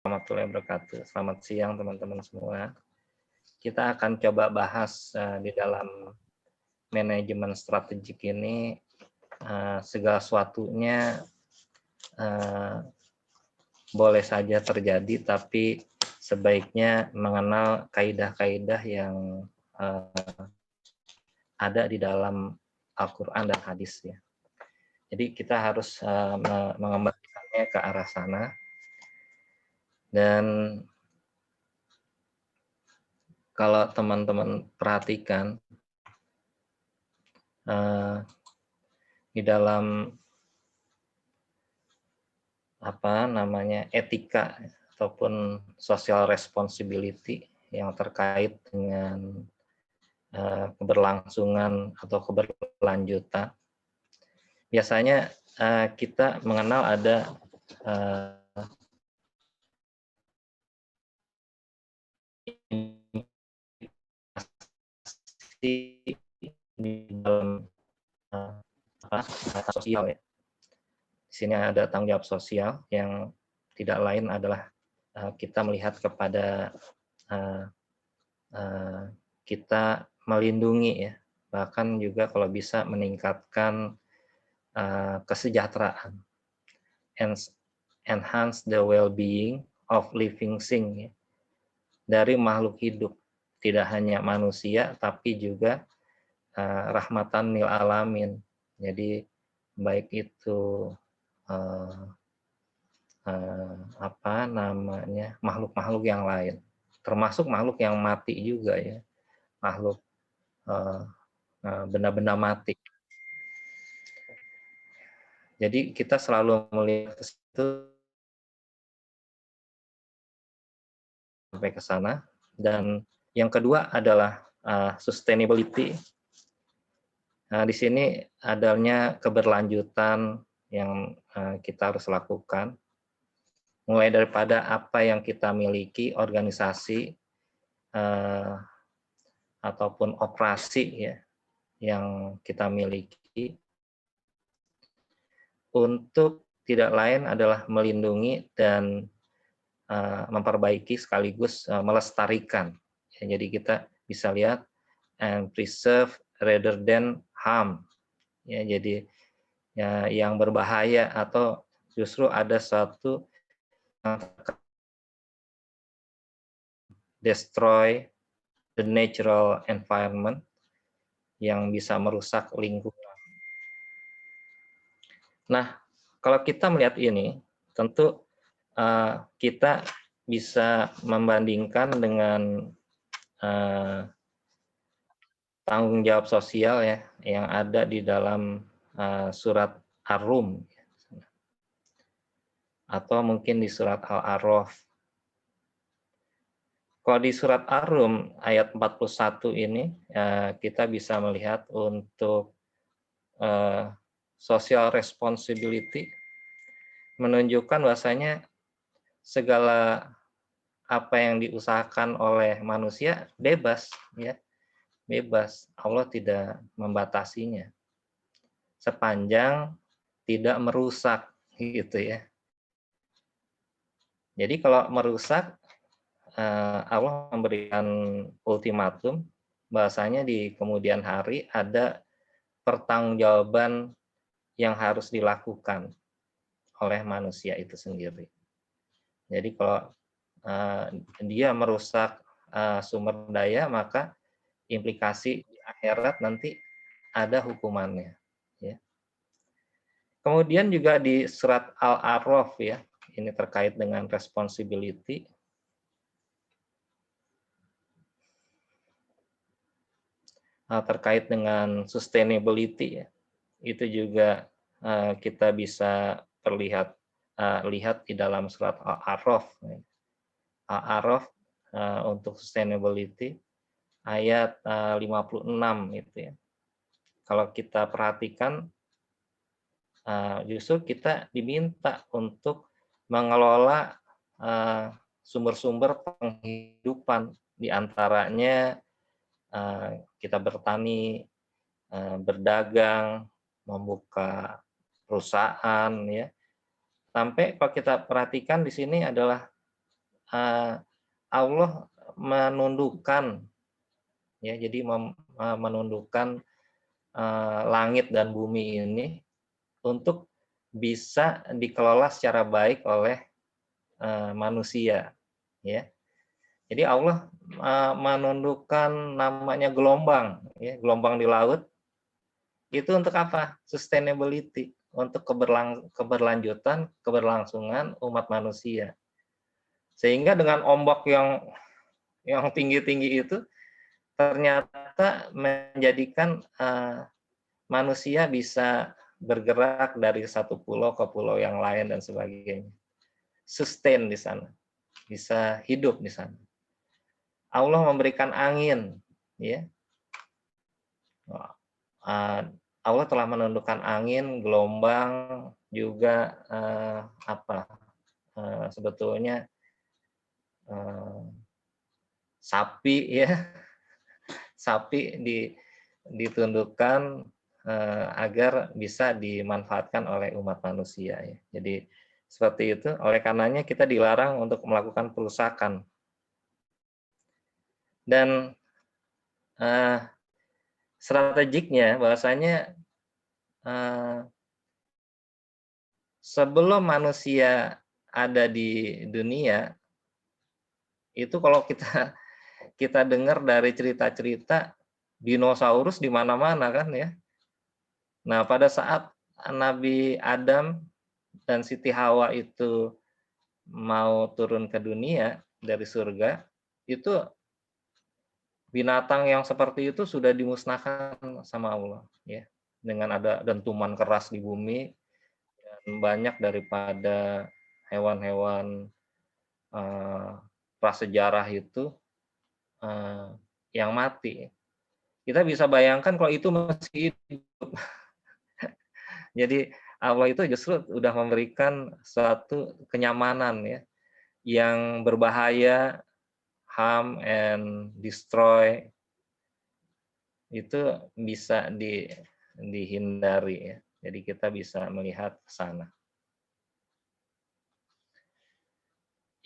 warahmatullahi wabarakatuh. Selamat siang teman-teman semua. Kita akan coba bahas di dalam manajemen strategik ini segala sesuatunya boleh saja terjadi, tapi sebaiknya mengenal kaidah-kaidah yang ada di dalam Al-Quran dan hadis ya. Jadi kita harus mengembalikannya ke arah sana. Dan kalau teman-teman perhatikan di dalam etika ataupun social responsibility yang terkait dengan keberlangsungan atau keberlanjutan, biasanya kita mengenal ada di dalam sosial ya. Di sini ada tanggung jawab sosial yang tidak lain adalah kita melihat kepada kita melindungi ya, bahkan juga kalau bisa meningkatkan kesejahteraan, enhance the well-being of living thing ya, dari makhluk hidup, tidak hanya manusia tapi juga rahmatan lil alamin. Jadi baik itu makhluk-makhluk yang lain, termasuk makhluk yang mati juga ya, makhluk benda-benda mati. Jadi kita selalu melihat ke situ sampai ke sana. Dan yang kedua adalah sustainability. Nah, di sini adanya keberlanjutan yang kita harus lakukan, mulai daripada apa yang kita miliki, organisasi ataupun operasi ya yang kita miliki, untuk tidak lain adalah melindungi dan memperbaiki sekaligus melestarikan. Ya, jadi kita bisa lihat and preserve rather than harm. Ya, jadi ya, yang berbahaya atau justru ada suatu destroy the natural environment yang bisa merusak lingkungan. Nah, kalau kita melihat ini, tentu kita bisa membandingkan dengan tanggung jawab sosial ya yang ada di dalam surat Ar-Rum atau mungkin di surat Al-A'raf. Kalau di surat Ar-Rum ayat 41 ini kita bisa melihat untuk social responsibility menunjukkan bahwasanya segala apa yang diusahakan oleh manusia bebas ya, bebas. Allah tidak membatasinya sepanjang tidak merusak gitu ya. Jadi kalau merusak, Allah memberikan ultimatum bahwasanya di kemudian hari ada pertanggungjawaban yang harus dilakukan oleh manusia itu sendiri. Jadi kalau dia merusak sumber daya, maka implikasi di akhirat nanti ada hukumannya. Ya. Kemudian juga di surat Al-A'raf ya, ini terkait dengan responsibility. Terkait dengan sustainability ya, itu juga kita bisa lihat di dalam surat Al-A'raf. Al-A'raf untuk sustainability ayat 56 itu ya. Kalau kita perhatikan justru kita diminta untuk mengelola sumber-sumber penghidupan, diantaranya kita bertani, berdagang, membuka perusahaan ya. Sampai kalau kita perhatikan di sini adalah eh, Allah menundukkan, ya, jadi menundukkan langit dan bumi ini untuk bisa dikelola secara baik oleh manusia, ya. Jadi Allah menundukkan namanya gelombang, ya, gelombang di laut itu untuk apa? Sustainability, untuk keberlanjutan, keberlangsungan umat manusia. Sehingga dengan ombak yang tinggi-tinggi itu ternyata menjadikan manusia bisa bergerak dari satu pulau ke pulau yang lain dan sebagainya. Sustain di sana, bisa hidup di sana. Allah memberikan angin, ya. Allah telah menundukkan angin, gelombang, juga sebetulnya sapi, ya, sapi ditundukkan agar bisa dimanfaatkan oleh umat manusia, ya. Jadi seperti itu. Oleh karenanya kita dilarang untuk melakukan perusakan. Dan strategiknya bahwasanya sebelum manusia ada di dunia, itu kalau kita dengar dari cerita-cerita dinosaurus di mana-mana kan, ya. Nah, pada saat Nabi Adam dan Siti Hawa itu mau turun ke dunia dari surga, itu binatang yang seperti itu sudah dimusnahkan sama Allah, ya. Dengan ada dentuman keras di bumi, dan banyak daripada hewan-hewan prasejarah itu yang mati. Kita bisa bayangkan kalau itu masih hidup. Jadi Allah itu justru sudah memberikan suatu kenyamanan, ya, yang berbahaya, harm and destroy, itu bisa dihindari, ya. Jadi kita bisa melihat ke sana.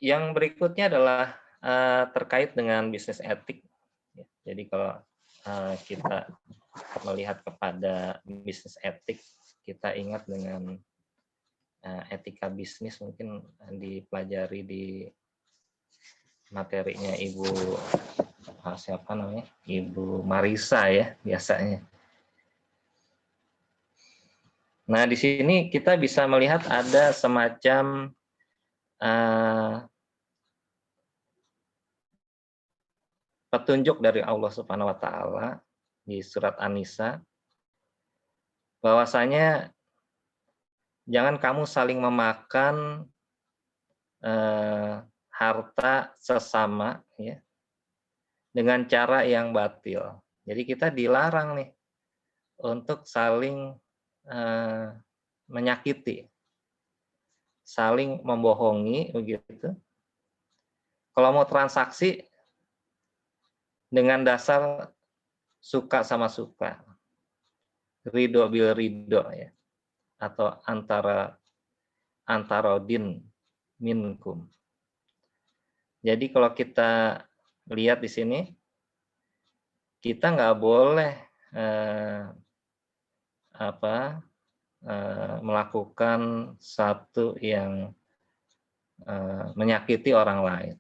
Yang berikutnya adalah terkait dengan bisnis etik. Jadi kalau kita melihat kepada bisnis etik, kita ingat dengan etika bisnis, mungkin dipelajari di materinya Ibu siapa namanya, Ibu Marisa, ya, biasanya. Nah, di sini kita bisa melihat ada semacam petunjuk dari Allah Subhanahu wa taala di surat An-Nisa, bahwasanya jangan kamu saling memakan harta sesama, ya, dengan cara yang batil. Jadi kita dilarang nih untuk saling menyakiti, saling membohongi, begitu. Kalau mau transaksi dengan dasar suka sama suka, ridho bil ridho, ya, atau antarodin minkum. Jadi kalau kita lihat di sini, kita nggak boleh melakukan satu yang menyakiti orang lain.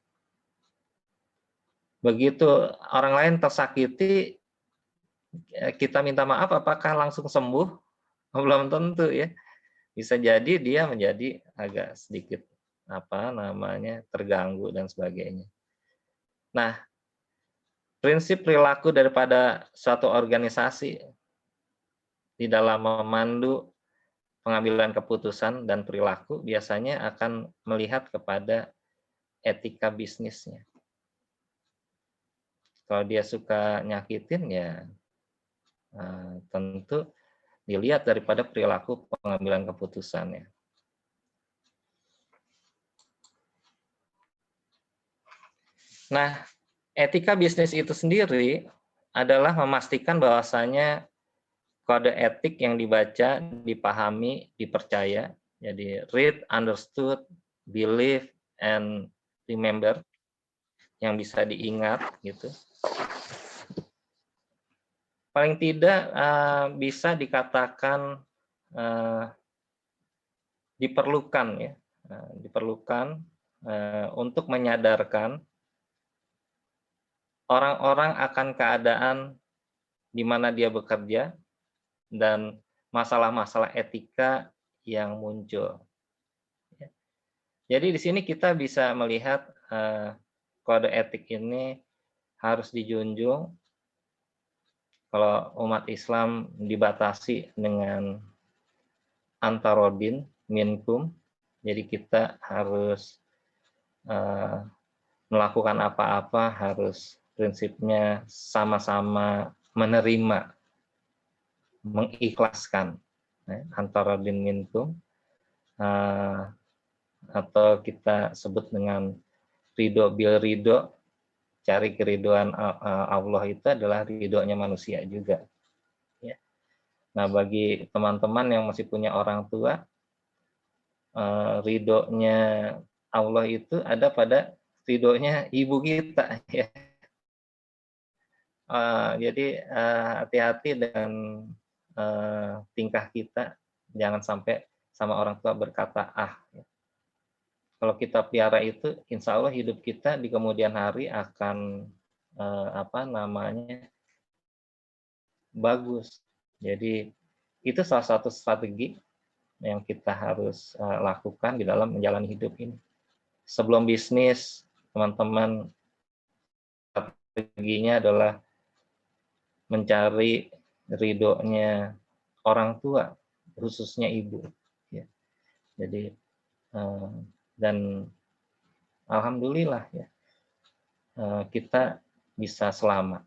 Begitu orang lain tersakiti, kita minta maaf, apakah langsung sembuh? Belum tentu, ya. Bisa jadi dia menjadi agak sedikit terganggu dan sebagainya. Nah, prinsip perilaku daripada suatu organisasi di dalam memandu pengambilan keputusan dan perilaku biasanya akan melihat kepada etika bisnisnya. Kalau dia suka nyakitin, ya tentu dilihat daripada perilaku pengambilan keputusannya. Nah, etika bisnis itu sendiri adalah memastikan bahwasanya kode etik yang dibaca, dipahami, dipercaya. Jadi read, understood, believe, and remember, yang bisa diingat gitu. Paling tidak bisa dikatakan diperlukan ya, diperlukan untuk menyadarkan orang-orang akan keadaan di mana dia bekerja dan masalah-masalah etika yang muncul. Jadi di sini kita bisa melihat kode etik ini harus dijunjung. Kalau umat Islam dibatasi dengan antarodin minkum, jadi kita harus melakukan apa-apa harus prinsipnya sama-sama menerima, mengikhlaskan, antarodin minkum, atau kita sebut dengan ridho bil ridho, cari keridoan Allah itu adalah ridhonya manusia juga. Ya. Nah, bagi teman-teman yang masih punya orang tua, ridhonya Allah itu ada pada ridhonya ibu kita. Ya. Jadi hati-hati dengan tingkah kita, jangan sampai sama orang tua berkata ya. Kalau kita pelihara itu, insya Allah hidup kita di kemudian hari akan bagus. Jadi itu salah satu strategi yang kita harus lakukan di dalam menjalani hidup ini. Sebelum bisnis, teman-teman, strateginya adalah mencari ridhonya orang tua, khususnya ibu. Ya. Jadi dan alhamdulillah ya, kita bisa selamat.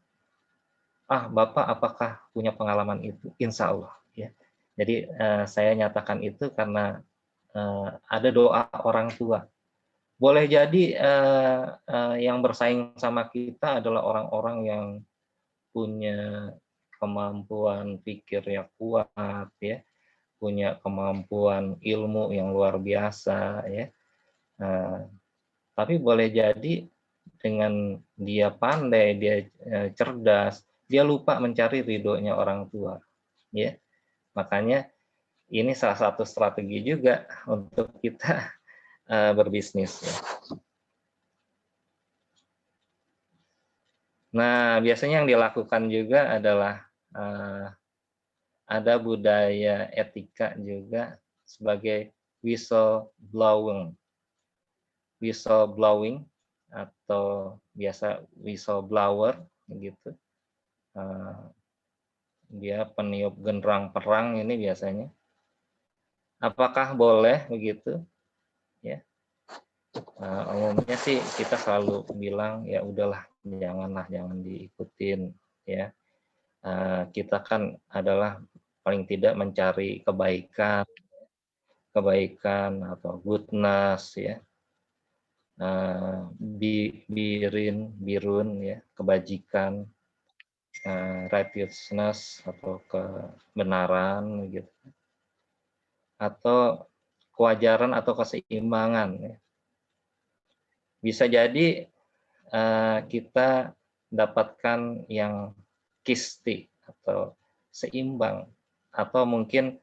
Bapak apakah punya pengalaman itu? Insya Allah ya. Jadi saya nyatakan itu karena ada doa orang tua. Boleh jadi yang bersaing sama kita adalah orang-orang yang punya kemampuan pikir yang kuat ya, punya kemampuan ilmu yang luar biasa ya. Tapi boleh jadi dengan dia pandai, dia cerdas, dia lupa mencari ridhonya orang tua. Ya, makanya ini salah satu strategi juga untuk kita berbisnis. Ya. Nah, biasanya yang dilakukan juga adalah ada budaya etika juga sebagai whistleblowing. Whistleblowing atau biasa whistleblower gitu. Dia peniup genderang perang ini biasanya. Apakah boleh begitu? Ya. Umumnya sih kita selalu bilang ya udahlah, jangan diikutin ya. Kita kan adalah paling tidak mencari kebaikan atau goodness ya. Birun ya, kebajikan, righteousness atau kebenaran gitu, atau kewajaran atau keseimbangan ya. Bisa jadi kita dapatkan yang kisti atau seimbang, atau mungkin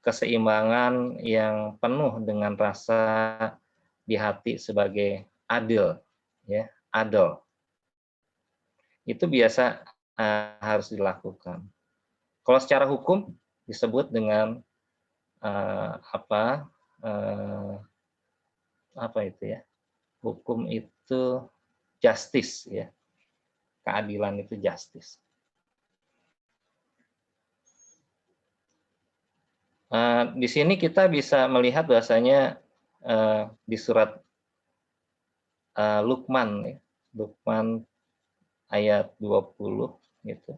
keseimbangan yang penuh dengan rasa di hati sebagai adil ya, adil. Itu biasa harus dilakukan. Kalau secara hukum disebut dengan apa itu ya? Hukum itu justice ya. Keadilan itu justice. Di sini kita bisa melihat bahwasanya di surat Luqman ya, Luqman ayat 20 gitu.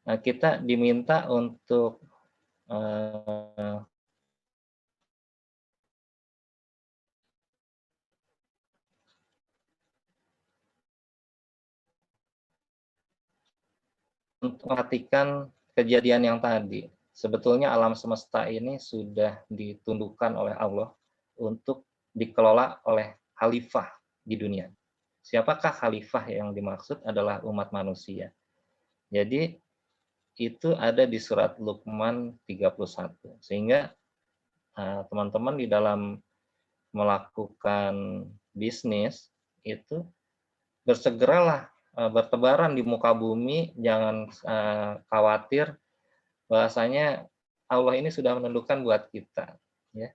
Nah, kita diminta untuk memperhatikan kejadian yang tadi. Sebetulnya alam semesta ini sudah ditundukkan oleh Allah untuk dikelola oleh khalifah di dunia. Siapakah khalifah yang dimaksud adalah umat manusia. Jadi itu ada di surat Luqman 31. Sehingga teman-teman di dalam melakukan bisnis itu bersegeralah bertebaran di muka bumi, jangan khawatir bahwasanya Allah ini sudah menundukkan buat kita, ya.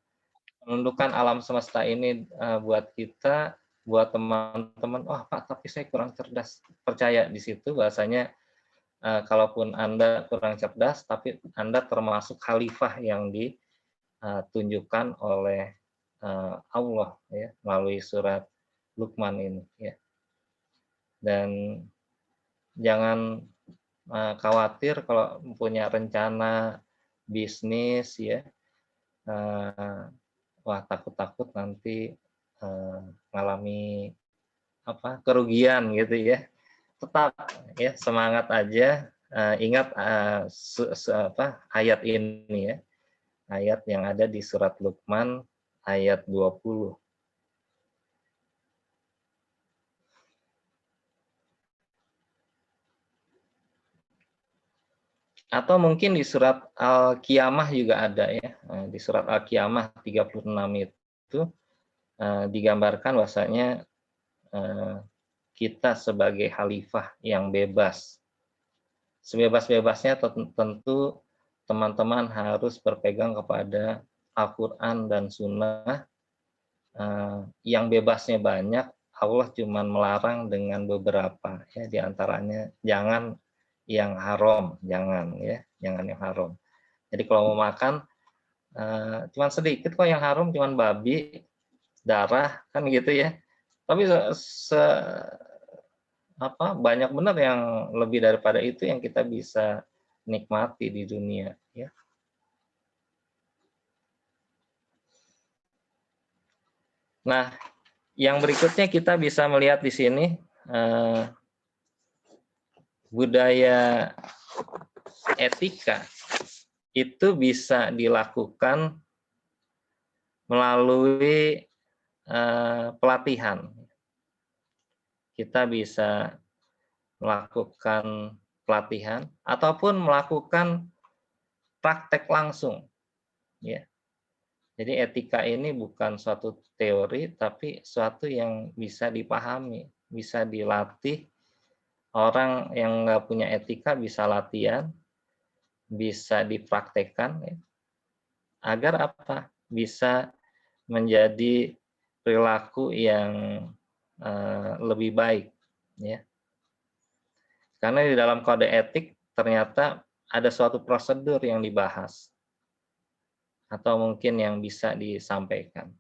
Menundukkan alam semesta ini buat kita, buat teman-teman, "Oh, Pak, tapi saya kurang cerdas." Percaya di situ bahwasanya kalaupun Anda kurang cerdas, tapi Anda termasuk khalifah yang ditunjukkan oleh Allah, ya, melalui surat Luqman ini, ya. Dan jangan khawatir kalau punya rencana bisnis, ya, wah takut-takut nanti mengalami kerugian gitu ya. Tetap ya semangat aja, ingat ayat ini ya, ayat yang ada di surat Luqman ayat 20. Atau mungkin di surat Al-Qiyamah juga ada ya. Di surat Al-Qiyamah 36 itu digambarkan bahwasanya kita sebagai khalifah yang bebas. Sebebas-bebasnya tentu teman-teman harus berpegang kepada Al-Quran dan Sunnah. Yang bebasnya banyak, Allah cuma melarang dengan beberapa, ya, diantaranya jangan yang haram, jangan ya, jangan yang haram. Jadi kalau mau makan cuma sedikit kok yang haram, cuma babi, darah kan gitu ya. Tapi banyak benar yang lebih daripada itu yang kita bisa nikmati di dunia ya. Nah, yang berikutnya kita bisa melihat di sini budaya etika itu bisa dilakukan melalui pelatihan. Kita bisa melakukan pelatihan ataupun melakukan praktek langsung, ya. Jadi etika ini bukan suatu teori, tapi suatu yang bisa dipahami, bisa dilatih. Orang yang nggak punya etika bisa latihan, bisa dipraktekkan, ya, agar apa? Bisa menjadi perilaku yang lebih baik, ya. Karena di dalam kode etik ternyata ada suatu prosedur yang dibahas, atau mungkin yang bisa disampaikan,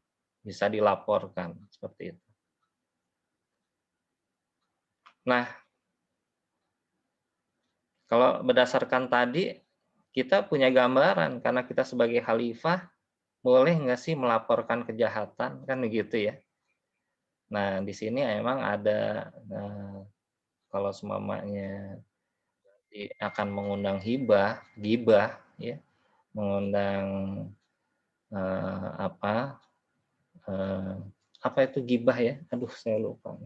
bisa dilaporkan, seperti itu. Nah, kalau berdasarkan tadi, kita punya gambaran, karena kita sebagai khalifah, boleh nggak sih melaporkan kejahatan, kan begitu ya. Nah, di sini memang ada, kalau seumpamanya akan mengundang gibah, ya, mengundang apa itu gibah ya? Aduh, saya lupa.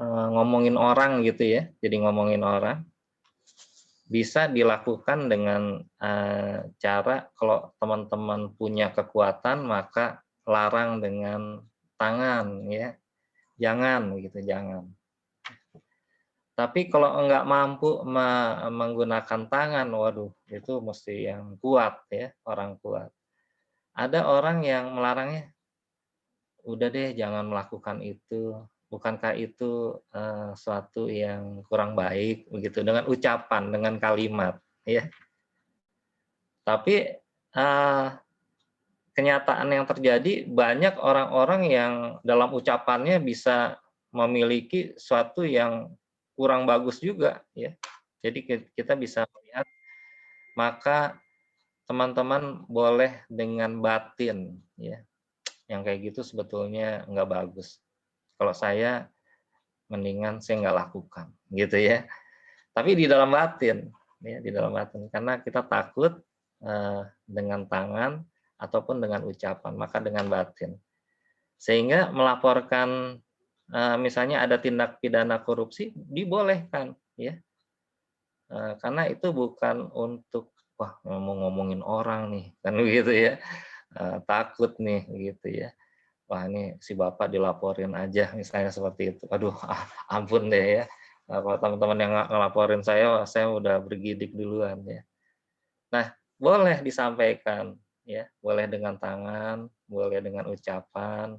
Ngomongin orang gitu ya, jadi ngomongin orang bisa dilakukan dengan cara kalau teman-teman punya kekuatan maka larang dengan tangan ya, jangan gitu, jangan. Tapi kalau enggak mampu menggunakan tangan, waduh itu mesti yang kuat ya, orang kuat. Ada orang yang melarangnya, udah deh jangan melakukan itu, bukankah itu suatu yang kurang baik begitu, dengan ucapan, dengan kalimat ya. Tapi kenyataan yang terjadi banyak orang-orang yang dalam ucapannya bisa memiliki suatu yang kurang bagus juga ya. Jadi kita bisa melihat, maka teman-teman boleh dengan batin ya. Yang kayak gitu sebetulnya nggak bagus. Kalau saya mendingan saya nggak lakukan gitu ya. Tapi di dalam batin, ya, di dalam batin, karena kita takut dengan tangan ataupun dengan ucapan, maka dengan batin. Sehingga melaporkan misalnya ada tindak pidana korupsi dibolehkan, ya. Karena itu bukan untuk, wah, ngomong-ngomongin orang nih, kan begitu ya, takut nih gitu ya. Wah, ini si bapak dilaporin aja misalnya seperti itu. Aduh, ampun deh ya. Kalau teman-teman yang ngelaporin saya, wah, saya udah bergidik duluan ya. Nah, boleh disampaikan ya, boleh dengan tangan, boleh dengan ucapan,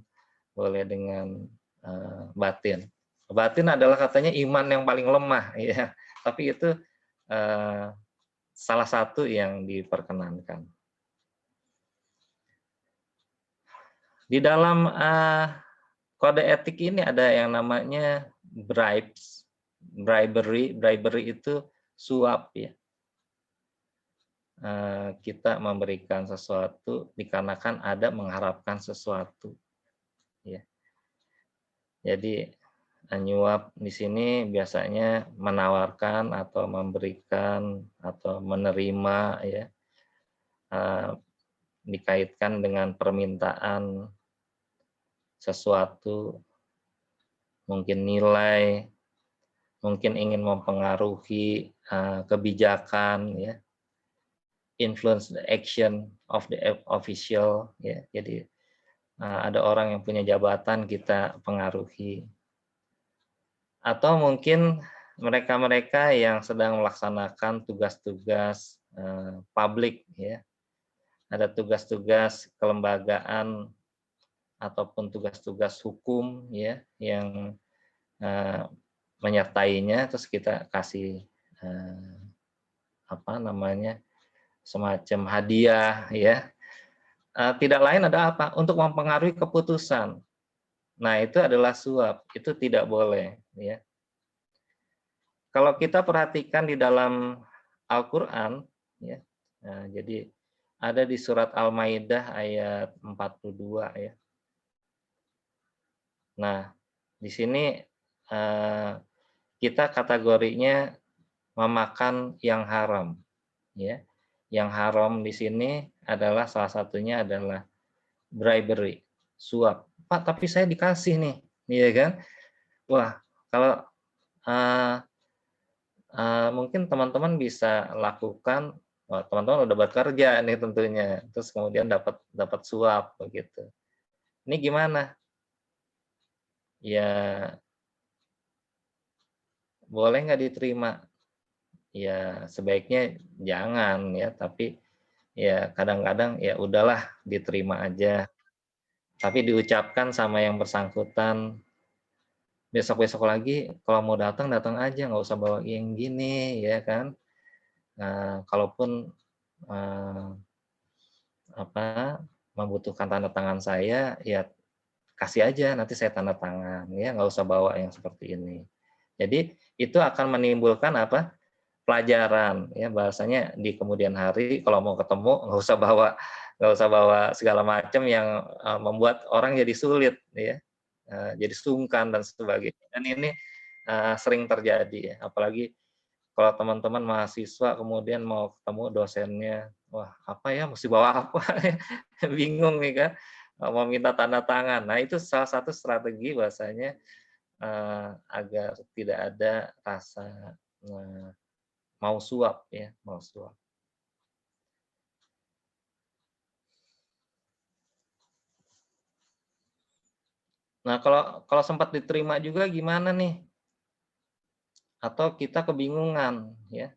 boleh dengan batin. Batin adalah katanya iman yang paling lemah ya, tapi itu salah satu yang diperkenankan. Di dalam kode etik ini ada yang namanya bribes, bribery. Bribery itu suap ya. Kita memberikan sesuatu dikarenakan ada mengharapkan sesuatu. Ya. Jadi nyuap di sini biasanya menawarkan atau memberikan atau menerima ya, dikaitkan dengan permintaan sesuatu, mungkin nilai, mungkin ingin mempengaruhi kebijakan ya, influence the action of the official ya. Jadi ada orang yang punya jabatan kita pengaruhi. Atau mungkin mereka-mereka yang sedang melaksanakan tugas-tugas publik ya. Ada tugas-tugas kelembagaan ataupun tugas-tugas hukum ya yang menyertainya, terus kita kasih apa namanya, semacam hadiah ya. Tidak lain ada apa? Untuk mempengaruhi keputusan. Nah, itu adalah suap, itu tidak boleh ya. Kalau kita perhatikan di dalam Al-Qur'an ya. Jadi ada di surat Al-Maidah ayat 42 ya. Nah, di sini kita kategorinya memakan yang haram ya. Yang haram di sini adalah salah satunya adalah bribery, suap. Pak, tapi saya dikasih nih, iya kan? Wah, kalau mungkin teman-teman bisa lakukan, wah, teman-teman udah bekerja nih tentunya, terus kemudian dapat suap begitu. Ini gimana? Ya, boleh nggak diterima? Ya, sebaiknya jangan ya, tapi ya kadang-kadang ya udahlah diterima aja. Tapi diucapkan sama yang bersangkutan, besok-besok lagi kalau mau datang, datang aja, nggak usah bawa yang gini, ya kan. Nah, kalaupun membutuhkan tanda tangan saya, ya kasih aja, nanti saya tanda tangan, ya nggak usah bawa yang seperti ini. Jadi itu akan menimbulkan apa? Pelajaran, ya bahasanya di kemudian hari kalau mau ketemu nggak usah bawa segala macam yang membuat orang jadi sulit, ya, jadi sungkan dan sebagainya. Dan ini sering terjadi, ya, apalagi kalau teman-teman mahasiswa kemudian mau ketemu dosennya, wah apa ya, mesti bawa apa, bingung nih kan, mau minta tanda tangan. Nah itu salah satu strategi bahasanya agar tidak ada rasa mau suap ya, mau suap. Nah kalau sempat diterima juga gimana nih? Atau kita kebingungan ya,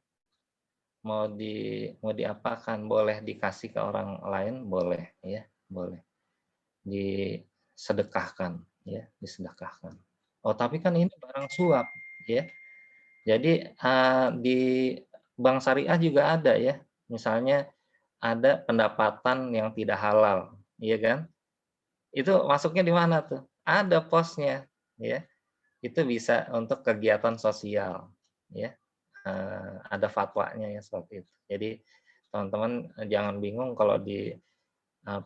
mau diapakan? Boleh dikasih ke orang lain, boleh ya, boleh. Disedekahkan ya, disedekahkan. Oh, tapi kan ini barang suap ya. Jadi di bank syariah juga ada ya. Misalnya ada pendapatan yang tidak halal, iya kan? Itu masuknya di mana tuh? Ada posnya ya. Itu bisa untuk kegiatan sosial ya. Ada fatwanya ya seperti itu. Jadi teman-teman jangan bingung kalau di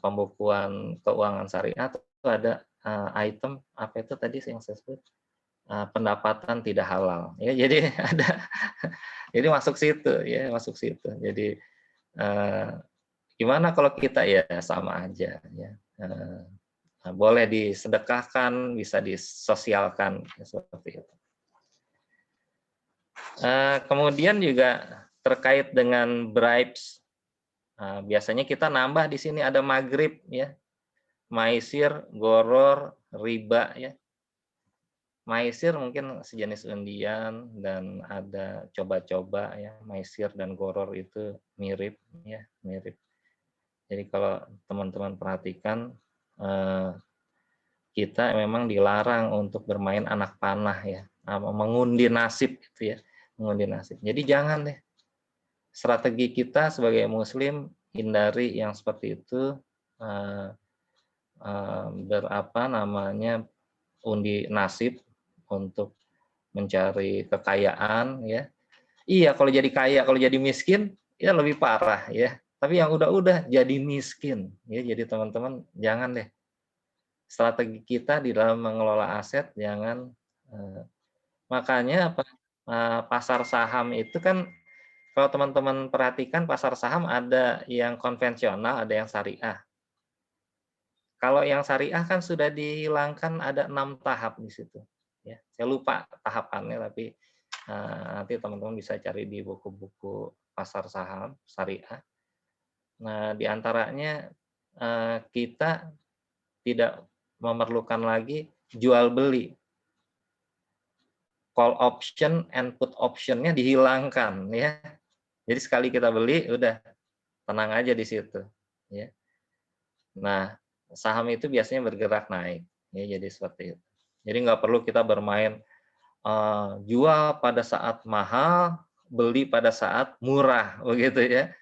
pembukuan keuangan syariah itu ada item apa itu tadi yang saya sebut, pendapatan tidak halal ya. Jadi ada, jadi masuk situ ya, masuk situ. Jadi gimana kalau kita ya sama aja ya, boleh disedekahkan, bisa disosialkan, seperti itu. Kemudian juga terkait dengan bribes, biasanya kita nambah di sini ada maghrib ya, maisir, goror, riba ya. Maisir mungkin sejenis undian dan ada coba-coba ya, maisir dan goror itu mirip ya, mirip. Jadi kalau teman-teman perhatikan, kita memang dilarang untuk bermain anak panah ya, mengundi nasib gitu ya, mengundi nasib. Jadi jangan deh, strategi kita sebagai muslim hindari yang seperti itu, berapa namanya, undi nasib untuk mencari kekayaan ya. Iya, kalau jadi kaya, kalau jadi miskin ya lebih parah ya. Tapi yang udah jadi miskin ya. Jadi teman-teman jangan deh, strategi kita di dalam mengelola aset jangan, makanya apa, pasar saham itu kan kalau teman-teman perhatikan pasar saham ada yang konvensional, ada yang syariah. Kalau yang syariah kan sudah dihilangkan ada 6 tahap di situ ya. Saya lupa tahapannya tapi nanti teman-teman bisa cari di buku-buku pasar saham syariah. Nah, di antaranya kita tidak memerlukan lagi jual beli. Call option and put option-nya dihilangkan ya. Jadi sekali kita beli udah tenang aja di situ ya. Nah, saham itu biasanya bergerak naik ya, jadi seperti itu. Jadi nggak perlu kita bermain jual pada saat mahal, beli pada saat murah begitu ya.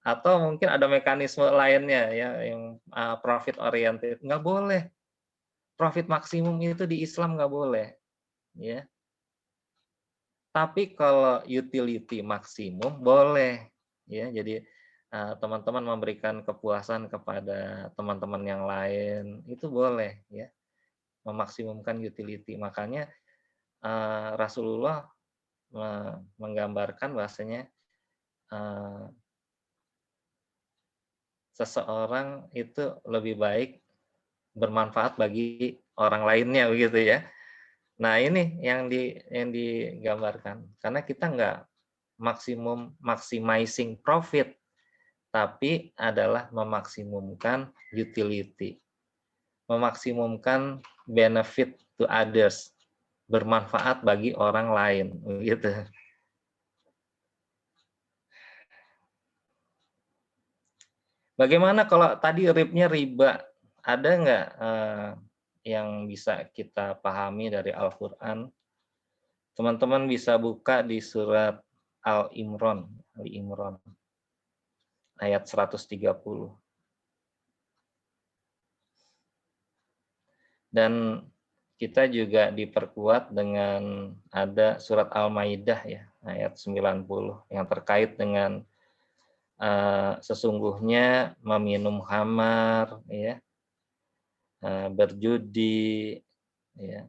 Atau mungkin ada mekanisme lainnya ya yang profit oriented, nggak boleh. Profit maksimum itu di Islam nggak boleh ya. Tapi kalau utility maksimum boleh ya. Jadi teman-teman memberikan kepuasan kepada teman-teman yang lain itu boleh ya, memaksimumkan utility. Makanya Rasulullah menggambarkan bahasanya seseorang itu lebih baik bermanfaat bagi orang lainnya begitu ya. Nah ini yang digambarkan karena kita nggak maximizing profit, tapi adalah memaksimumkan utility, memaksimumkan benefit to others, bermanfaat bagi orang lain gitu. Bagaimana kalau tadi ribnya riba? Ada nggak yang bisa kita pahami dari Al-Quran? Teman-teman bisa buka di surat Al-Imran, ayat 130. Dan kita juga diperkuat dengan ada surat Al-Maidah ya, ayat 90 yang terkait dengan sesungguhnya meminum khamar ya, berjudi ya,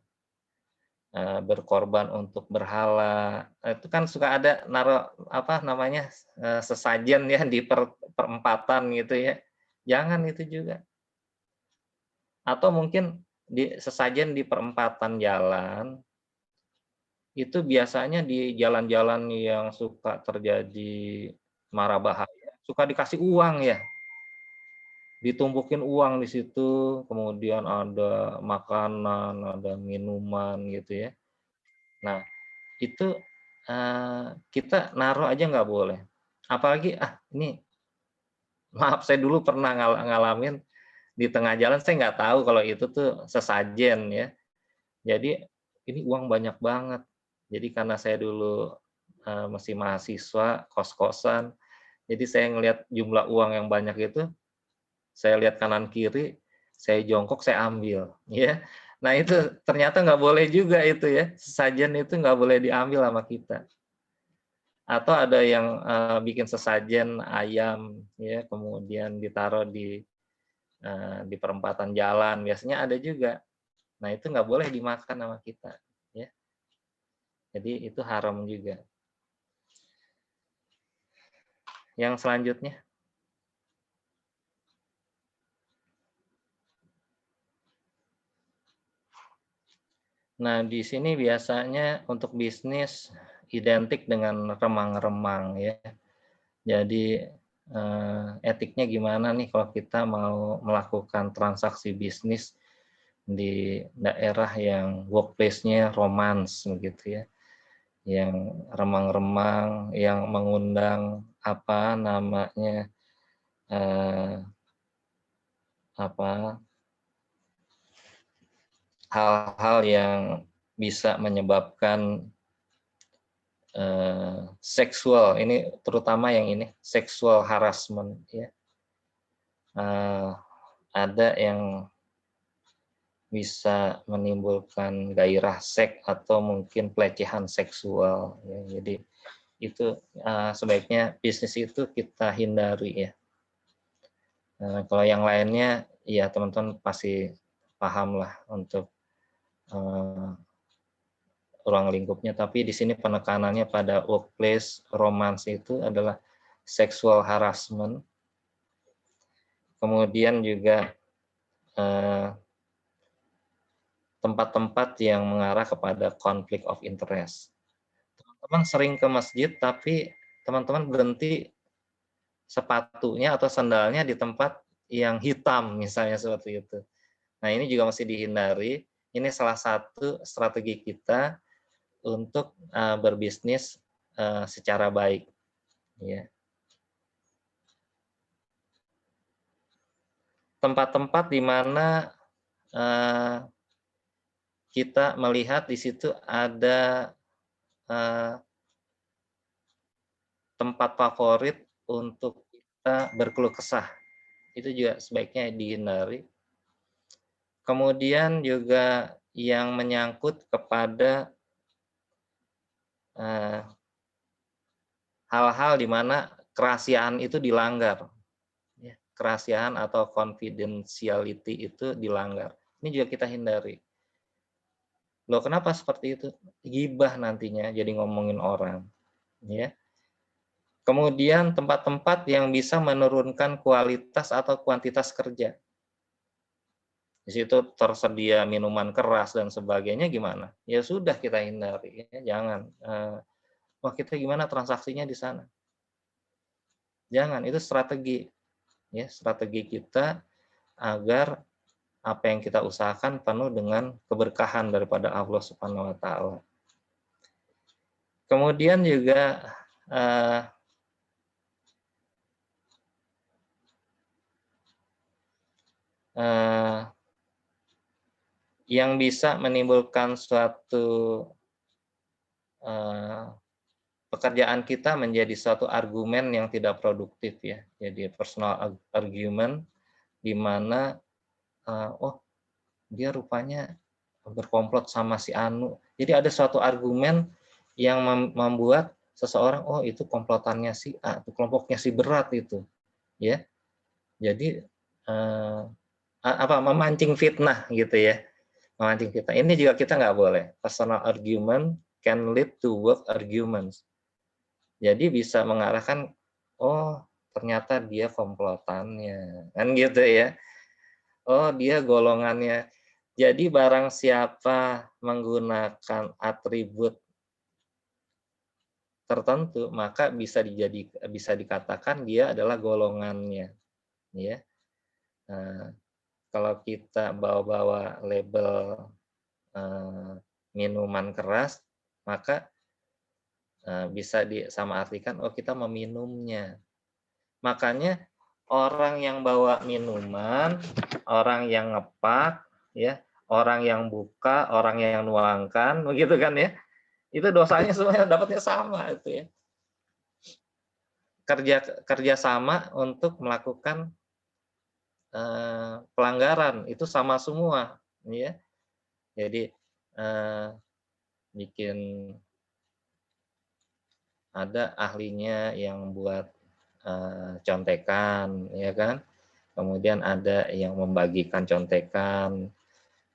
berkorban untuk berhala. Itu kan suka ada naruh apa namanya, sesajen ya di perempatan gitu ya. Jangan itu juga. Atau mungkin sesajen di perempatan jalan, itu biasanya di jalan-jalan yang suka terjadi mara bahaya, suka dikasih uang ya. Ditumpukin uang di situ, kemudian ada makanan, ada minuman gitu ya. Nah, itu kita naruh aja nggak boleh. Apalagi, ini maaf saya dulu pernah ngalamin di tengah jalan, saya nggak tahu kalau itu tuh sesajen ya. Jadi ini uang banyak banget. Jadi karena saya dulu masih mahasiswa, kos-kosan, jadi saya ngelihat jumlah uang yang banyak itu, saya lihat kanan kiri, saya jongkok, saya ambil, ya. Nah itu ternyata nggak boleh juga itu ya, sesajen itu nggak boleh diambil sama kita. Atau ada yang bikin sesajen ayam, ya, kemudian ditaruh di perempatan jalan, biasanya ada juga. Nah itu nggak boleh dimakan sama kita, ya. Jadi itu haram juga. Yang selanjutnya. Nah, di sini biasanya untuk bisnis identik dengan remang-remang ya. Jadi, etiknya gimana nih kalau kita mau melakukan transaksi bisnis di daerah yang workplace-nya romance begitu ya, yang remang-remang, yang mengundang apa namanya, eee, apa, hal-hal yang bisa menyebabkan seksual, ini terutama yang ini, sexual harassment ya, eee, ada yang bisa menimbulkan gairah seks atau mungkin pelecehan seksual ya. Jadi itu, sebaiknya bisnis itu kita hindari ya. Kalau yang lainnya ya teman-teman pasti paham lah untuk, eee, ruang lingkupnya, tapi di sini penekanannya pada workplace romance itu adalah sexual harassment, kemudian juga, eee, tempat-tempat yang mengarah kepada conflict of interest. Teman-teman sering ke masjid, tapi teman-teman berhenti sepatunya atau sandalnya di tempat yang hitam, misalnya seperti itu. Nah, ini juga mesti dihindari. Ini salah satu strategi kita untuk, berbisnis, secara baik, ya. Tempat-tempat di mana, eee, kita melihat di situ ada, eee, tempat favorit untuk kita berkeluh kesah, itu juga sebaiknya dihindari. Kemudian juga yang menyangkut kepada, eee, hal-hal di mana kerahasiaan itu dilanggar, ya, kerahasiaan atau confidentiality itu dilanggar. Ini juga kita hindari. Loh kenapa seperti itu? Gibah nantinya jadi ngomongin orang, ya. Kemudian tempat-tempat yang bisa menurunkan kualitas atau kuantitas kerja. Di situ tersedia minuman keras dan sebagainya gimana? Ya sudah kita hindari, ya jangan, "Wah kita gimana transaksinya di sana?" Jangan, itu strategi, ya strategi kita agar apa yang kita usahakan penuh dengan keberkahan daripada Allah Subhanahu wa taala. Kemudian juga, eee eee, yang bisa menimbulkan suatu, eee, pekerjaan kita menjadi suatu argumen yang tidak produktif ya. Jadi personal argument di mana, "Oh dia rupanya berkomplot sama si Anu." Jadi ada suatu argumen yang membuat seseorang, "Oh itu komplotannya si A, itu kelompoknya si berat itu." Ya. Jadi, memancing fitnah gitu ya, memancing fitnah. Ini juga kita nggak boleh. Personal argument can lead to work arguments. Jadi bisa mengarahkan, "Oh ternyata dia komplotannya," kan gitu ya. "Oh dia golongannya." Jadi barang siapa menggunakan atribut tertentu, maka bisa dikatakan dia adalah golongannya, ya. Eee, kalau kita bawa-bawa label, eee, minuman keras, maka, bisa disamaartikan, "Oh kita meminumnya." Makanya orang yang bawa minuman, orang yang ngepak, ya, orang yang buka, orang yang nuangkan, begitu kan ya, itu dosanya semuanya dapatnya sama itu ya. Kerja kerja sama untuk melakukan, pelanggaran, itu sama semua, ya. Jadi, eee, bikin ada ahlinya yang buat, contekan, ya kan. Kemudian ada yang membagikan contekan,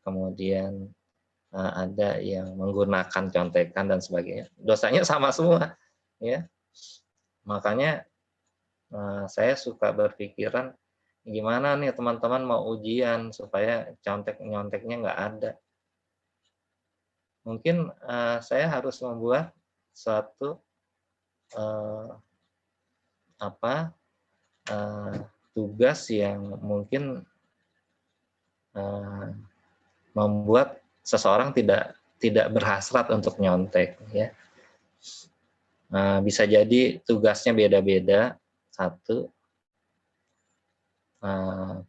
kemudian, ada yang menggunakan contekan dan sebagainya. Dosanya sama semua, ya. Makanya, saya suka berpikiran, gimana nih teman-teman mau ujian supaya contek-nyonteknya nggak ada. mungkin saya harus membuat suatu apa tugas yang mungkin membuat seseorang tidak berhasrat untuk nyontek, ya. Bisa jadi tugasnya beda-beda, satu,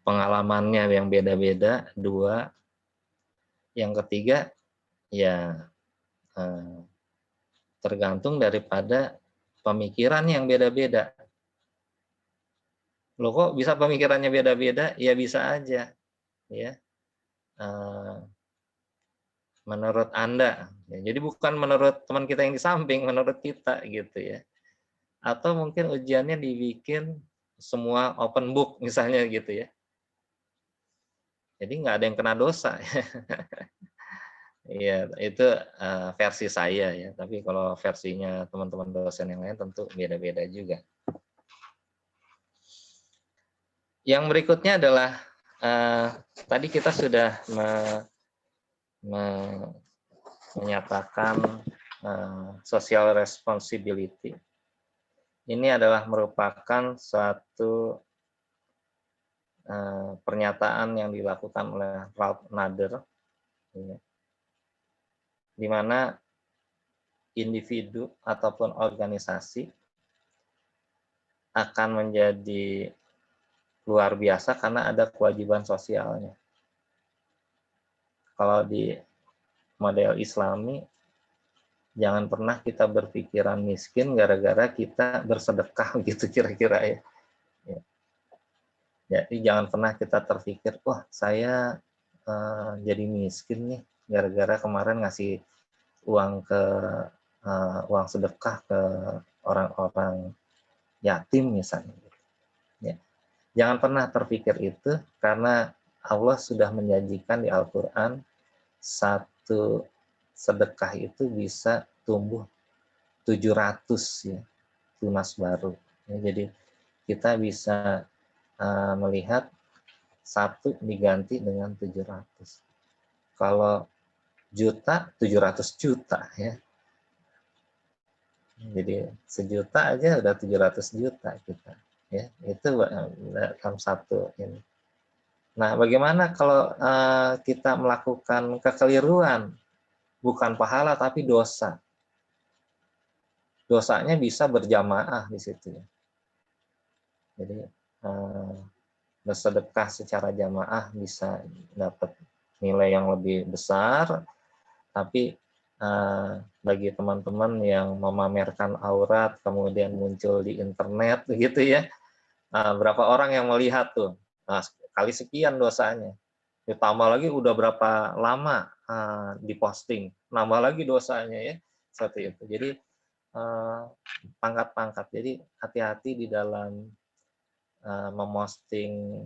pengalamannya yang beda-beda, dua, yang ketiga ya tergantung daripada pemikiran yang beda-beda. Loh kok bisa pemikirannya beda-beda? Ya bisa aja, ya. Menurut Anda, ya, jadi bukan menurut teman kita yang di samping, menurut kita gitu ya. Atau mungkin ujiannya dibikin semua open book misalnya gitu ya. Jadi nggak ada yang kena dosa. Iya, itu versi saya ya. Tapi kalau versinya teman-teman dosen yang lain tentu beda-beda juga. Yang berikutnya adalah tadi kita sudah menyatakan social responsibility. Ini adalah merupakan suatu pernyataan yang dilakukan oleh Ralph Nader, ya, di mana individu ataupun organisasi akan menjadi luar biasa karena ada kewajiban sosialnya. Kalau di model Islami, jangan pernah kita berpikiran miskin gara-gara kita bersedekah gitu kira-kira ya. Jadi jangan pernah kita terpikir, wah saya jadi miskin nih gara-gara kemarin ngasih uang uang sedekah ke orang-orang yatim misalnya. Ya. Jangan pernah terpikir itu karena Allah sudah menjanjikan di Al-Quran satu sedekah itu bisa tumbuh 700 ya, tunas baru. Ya, jadi kita bisa melihat satu diganti dengan 700. Kalau juta, 700 juta ya. Jadi sejuta aja udah 700 juta kita. Ya, itu dalam satu ini. Nah, bagaimana kalau kita melakukan kekeliruan, bukan pahala tapi dosa. Dosanya bisa berjamaah di situ. Jadi bersedekah secara jamaah bisa dapat nilai yang lebih besar, tapi bagi teman-teman yang memamerkan aurat kemudian muncul di internet begitu ya, berapa orang yang melihat tuh, kali sekian dosanya, ditambah lagi udah berapa lama diposting, nambah lagi dosanya ya, seperti itu. Jadi pangkat-pangkat, jadi hati-hati di dalam memosting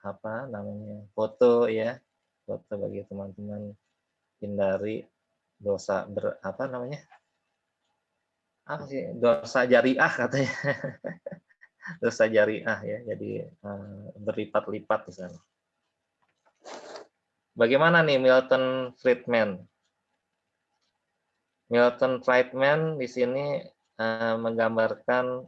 apa namanya foto ya, foto bagi teman-teman, hindari dosa apa namanya, apa sih, dosa jariah katanya. Dosa jariah ya, jadi berlipat-lipat di sana. Bagaimana nih Milton Friedman? Milton Friedman di sini menggambarkan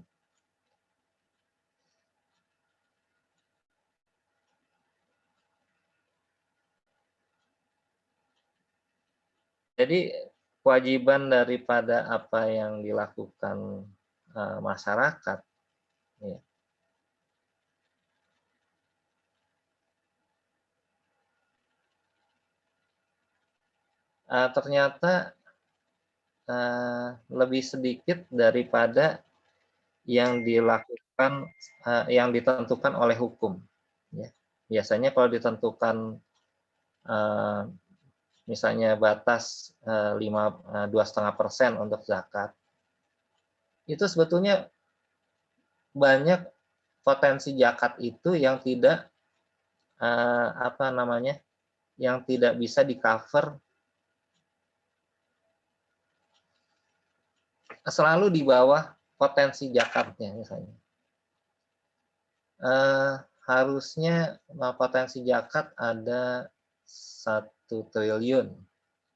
jadi kewajiban daripada apa yang dilakukan masyarakat ya. Ternyata lebih sedikit daripada yang dilakukan, yang ditentukan oleh hukum. Ya. Biasanya kalau ditentukan misalnya batas 2,5% untuk zakat, itu sebetulnya banyak potensi zakat itu yang tidak apa namanya, yang tidak bisa di cover, selalu di bawah potensi zakatnya misalnya. Harusnya potensi zakat ada 1 triliun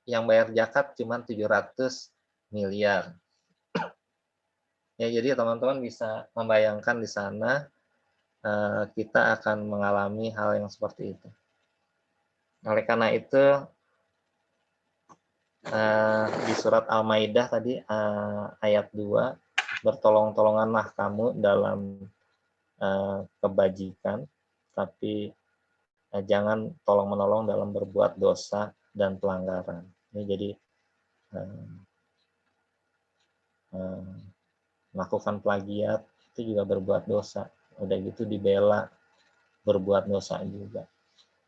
yang bayar zakat cuma 700 miliar. Ya, jadi teman-teman bisa membayangkan di sana kita akan mengalami hal yang seperti itu. Oleh karena itu, di surat Al-Maidah tadi ayat 2, bertolong-tolonganlah kamu dalam kebajikan, tapi jangan tolong-menolong dalam berbuat dosa dan pelanggaran. Ini jadi melakukan plagiat itu juga berbuat dosa. Udah gitu dibela, berbuat dosa juga.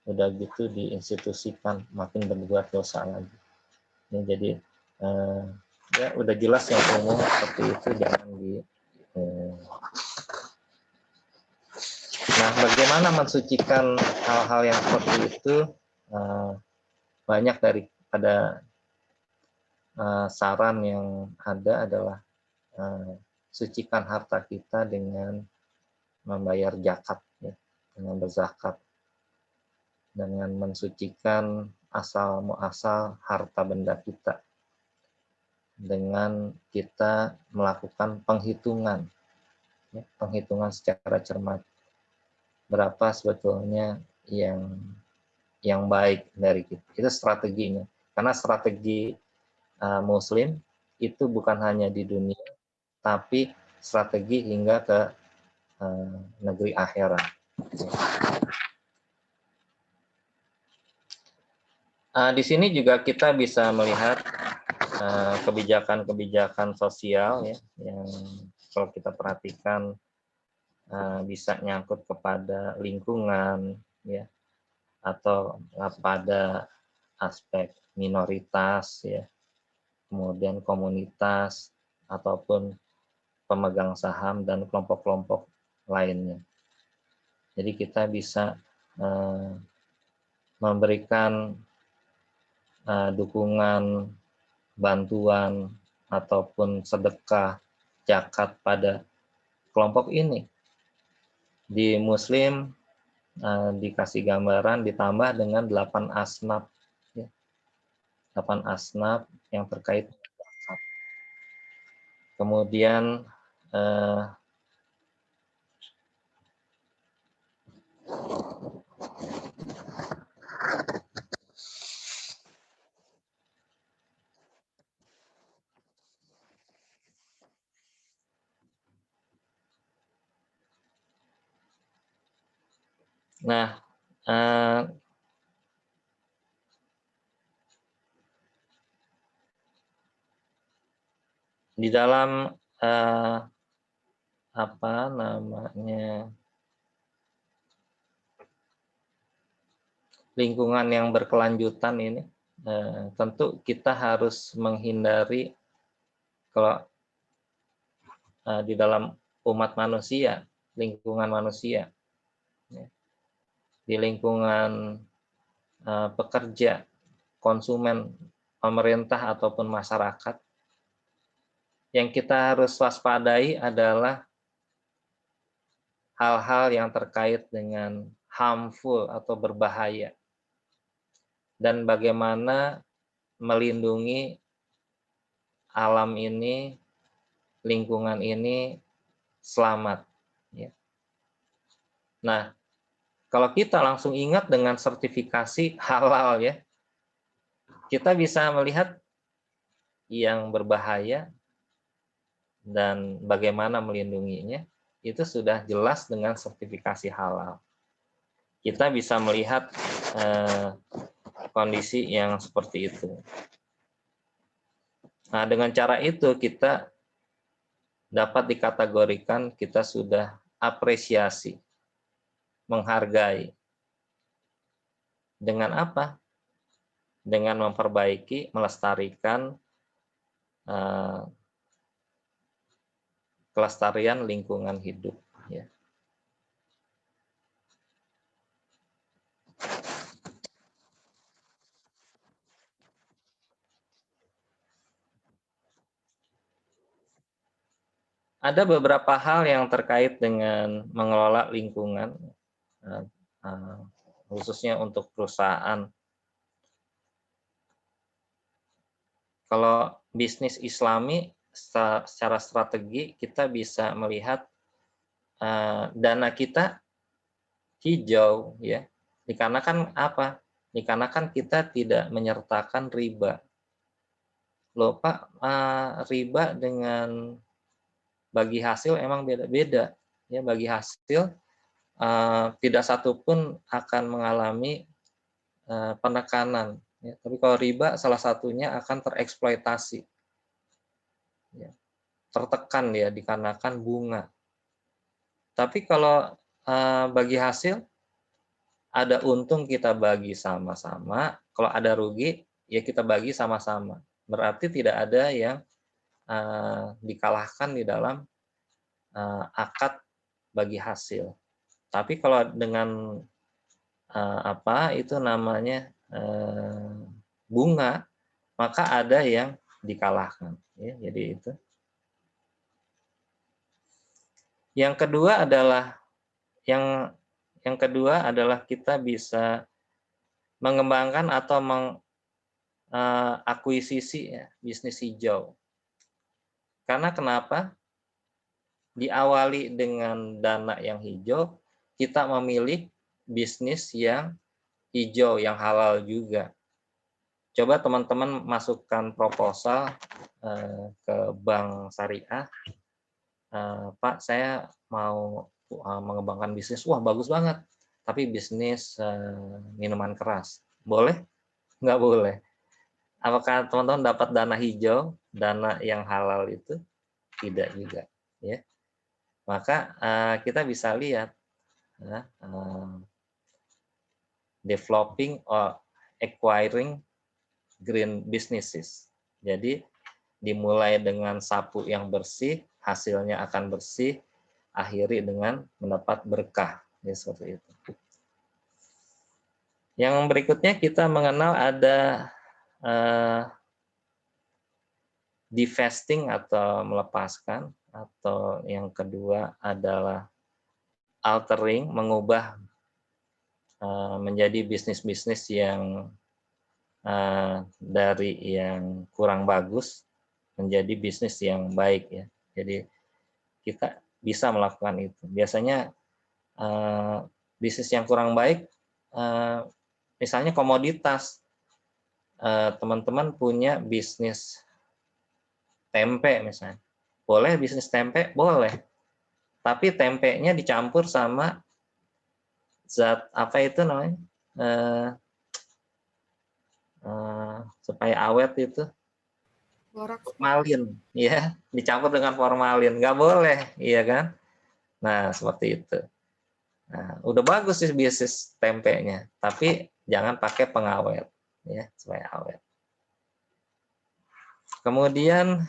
Udah gitu diinstitusikan, makin berbuat dosa lagi. Ini jadi ya udah jelas yang umum seperti itu, jangan di Nah, bagaimana mensucikan hal-hal yang seperti itu? Banyak daripada saran yang ada adalah sucikan harta kita dengan membayar zakat, ya, dengan berzakat, dengan mensucikan asal muasal harta benda kita, dengan kita melakukan penghitungan, ya, penghitungan secara cermat, berapa sebetulnya yang baik dari kita. Itu strateginya. Karena strategi Muslim itu bukan hanya di dunia, tapi strategi hingga ke negeri akhirat. Di sini juga kita bisa melihat kebijakan-kebijakan sosial, ya, yang kalau kita perhatikan bisa nyangkut kepada lingkungan, ya, atau pada aspek minoritas, ya, kemudian komunitas ataupun pemegang saham dan kelompok-kelompok lainnya. Jadi kita bisa memberikan dukungan, bantuan ataupun sedekah, zakat pada kelompok ini. Di Muslim dikasih gambaran ditambah dengan 8 asnaf, ya. 8 asnaf yang terkait zakat. Kemudian di dalam apa namanya, lingkungan yang berkelanjutan ini, tentu kita harus menghindari, kalau di dalam umat manusia, lingkungan manusia, ya, di lingkungan pekerja, konsumen, pemerintah ataupun masyarakat, yang kita harus waspadai adalah hal-hal yang terkait dengan harmful atau berbahaya, dan bagaimana melindungi alam ini, lingkungan ini selamat. Ya. Nah, kalau kita langsung ingat dengan sertifikasi halal, ya, kita bisa melihat yang berbahaya dan bagaimana melindunginya, itu sudah jelas dengan sertifikasi halal. Kita bisa melihat kondisi yang seperti itu. Nah, dengan cara itu kita dapat dikategorikan kita sudah apresiasi, menghargai. Dengan apa? Dengan memperbaiki, melestarikan kelestarian lingkungan hidup. Ya. Ada beberapa hal yang terkait dengan mengelola lingkungan, khususnya untuk perusahaan. Kalau bisnis Islami secara strategi kita bisa melihat dana kita hijau, ya, dikarenakan apa? Dikarenakan kita tidak menyertakan riba. Loh Pak, riba dengan bagi hasil emang beda-beda, ya. Bagi hasil tidak satu pun akan mengalami penekanan, ya. Tapi kalau riba salah satunya akan tereksploitasi, ya, tertekan ya dikarenakan bunga. Tapi kalau bagi hasil, ada untung kita bagi sama-sama, kalau ada rugi ya kita bagi sama-sama. Berarti tidak ada yang dikalahkan di dalam akad bagi hasil. Tapi kalau dengan apa itu namanya bunga, maka ada yang dikalahkan, ya. Jadi itu. Yang kedua adalah kita bisa mengembangkan atau akuisisi, ya, bisnis hijau. Karena kenapa? Diawali dengan dana yang hijau, kita memilih bisnis yang hijau, yang halal juga. Coba teman-teman masukkan proposal ke bank syariah, Pak, saya mau mengembangkan bisnis, wah bagus banget, tapi bisnis minuman keras. Boleh? Nggak boleh. Apakah teman-teman dapat dana hijau, dana yang halal itu? Tidak juga, ya. Maka kita bisa lihat developing or acquiring green businesses. Jadi dimulai dengan sapu yang bersih, hasilnya akan bersih, akhiri dengan mendapat berkah, ya, seperti itu. Yang berikutnya kita mengenal ada divesting atau melepaskan, atau yang kedua adalah altering, mengubah menjadi bisnis-bisnis yang dari yang kurang bagus menjadi bisnis yang baik, ya. Jadi kita bisa melakukan itu. Biasanya bisnis yang kurang baik, misalnya komoditas, teman-teman punya bisnis tempe misalnya. Boleh bisnis tempe? Boleh. Tapi tempenya dicampur sama zat apa itu namanya? Supaya awet itu. Formalin, ya, dicampur dengan formalin. Nggak boleh, iya kan? Nah, seperti itu. Nah, udah bagus sih bisnis tempenya, tapi jangan pakai pengawet, ya, supaya awet. Kemudian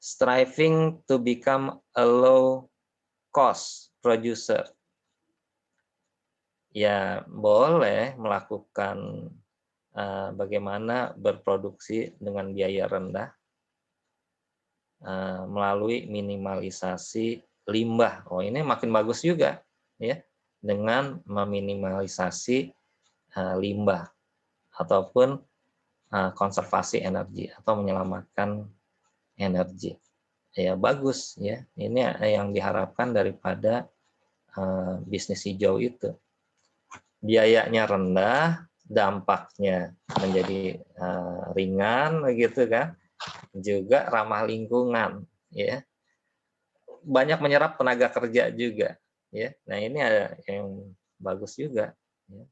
striving to become a low cost producer. Ya, boleh melakukan bagaimana berproduksi dengan biaya rendah melalui minimalisasi limbah. Oh, ini makin bagus juga, ya, dengan meminimalisasi limbah ataupun konservasi energi atau menyelamatkan energi. Ya, bagus, ya. Ini yang diharapkan daripada bisnis hijau itu. Biayanya rendah, dampaknya menjadi ringan, begitu kan? Juga ramah lingkungan, ya. Banyak menyerap tenaga kerja juga, ya. Nah, ini ada yang bagus juga, ya.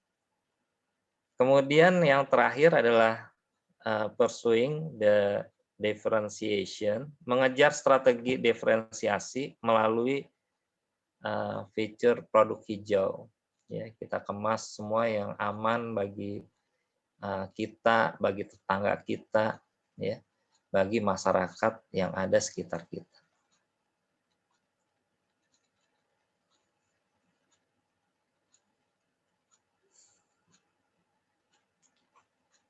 Kemudian yang terakhir adalah pursuing the differentiation, mengejar strategi diferensiasi melalui fitur produk hijau. Ya, kita kemas semua yang aman bagi kita, bagi tetangga kita, ya, bagi masyarakat yang ada sekitar kita.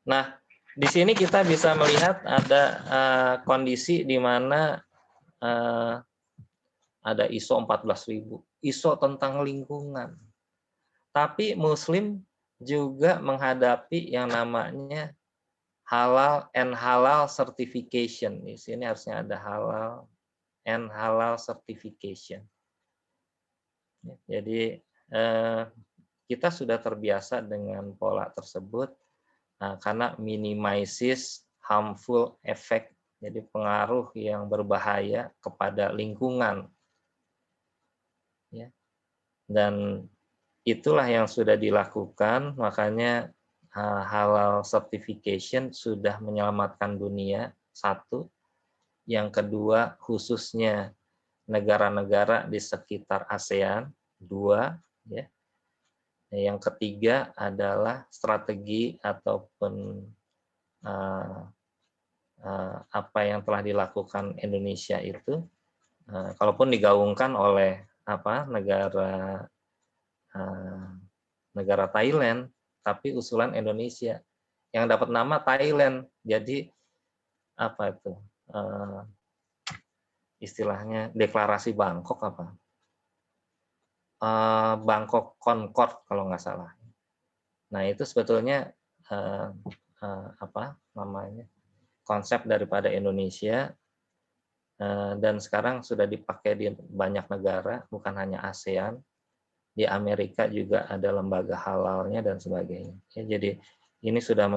Nah, di sini kita bisa melihat ada kondisi di mana ada ISO 14.000, ISO tentang lingkungan. Tapi Muslim juga menghadapi yang namanya halal and halal certification. Di sini harusnya ada halal and halal certification. Jadi kita sudah terbiasa dengan pola tersebut karena minimizes harmful effect, jadi pengaruh yang berbahaya kepada lingkungan. Ya. Dan itulah yang sudah dilakukan, makanya halal certification sudah menyelamatkan dunia, satu. Yang kedua, khususnya negara-negara di sekitar ASEAN, dua. Ya. Yang ketiga adalah strategi ataupun apa yang telah dilakukan Indonesia itu, kalaupun digaungkan oleh negara Thailand, tapi usulan Indonesia yang dapat nama Thailand. Jadi apa itu istilahnya deklarasi Bangkok apa? Bangkok Concord kalau nggak salah. Nah itu sebetulnya apa namanya konsep daripada Indonesia dan sekarang sudah dipakai di banyak negara, bukan hanya ASEAN. Di Amerika juga ada lembaga halalnya dan sebagainya. Ya, jadi ini sudah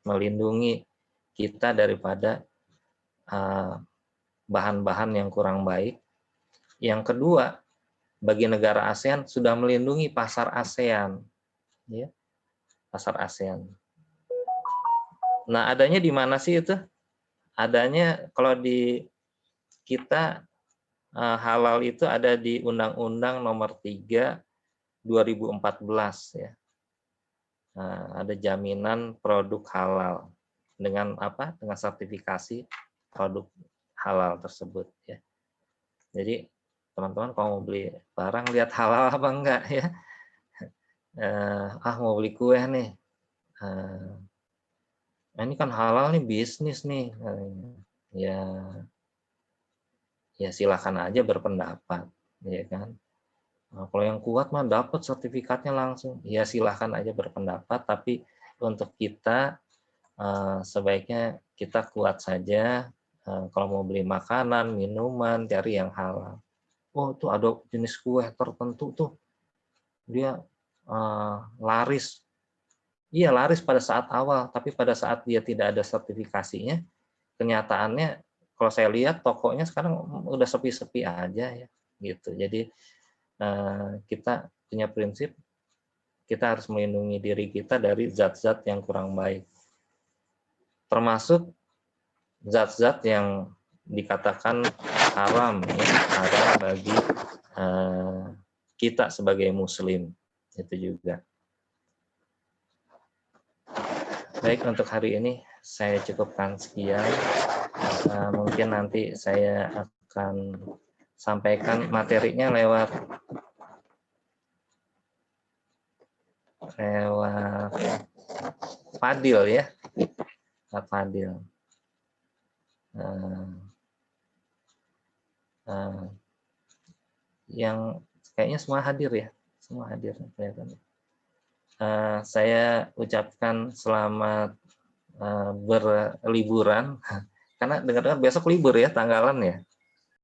melindungi kita daripada bahan-bahan yang kurang baik. Yang kedua, bagi negara ASEAN sudah melindungi pasar ASEAN, ya, pasar ASEAN. Nah, adanya di mana sih itu? Adanya kalau di kita halal itu ada di Undang-Undang Nomor 3 2014 ya. Ada jaminan produk halal dengan apa? Dengan sertifikasi produk halal tersebut ya. Jadi teman-teman kalau mau beli barang lihat halal apa enggak ya. Mau beli kue nih. Ini kan halal nih, bisnis nih. Ya silakan aja berpendapat, ya kan. Kalau yang kuat mah dapat sertifikatnya langsung. Ya silahkan aja berpendapat, tapi untuk kita sebaiknya kita kuat saja. Kalau mau beli makanan, minuman, cari yang halal. Oh, itu ada jenis kue tertentu tuh, dia laris. Iya laris pada saat awal, tapi pada saat dia tidak ada sertifikasinya, kenyataannya kalau saya lihat tokonya sekarang udah sepi-sepi aja ya, gitu. Jadi kita punya prinsip kita harus melindungi diri kita dari zat-zat yang kurang baik, termasuk zat-zat yang dikatakan haram, ya, haram bagi kita sebagai Muslim, itu juga. Baik, untuk hari ini saya cukupkan sekian. Mungkin nanti saya akan sampaikan materinya lewat Fadil ya, Pak Fadil. Yang kayaknya semua hadir ya, semua hadir kelihatannya. Saya ucapkan selamat berliburan, karena dengar-dengar besok libur ya, tanggalan ya.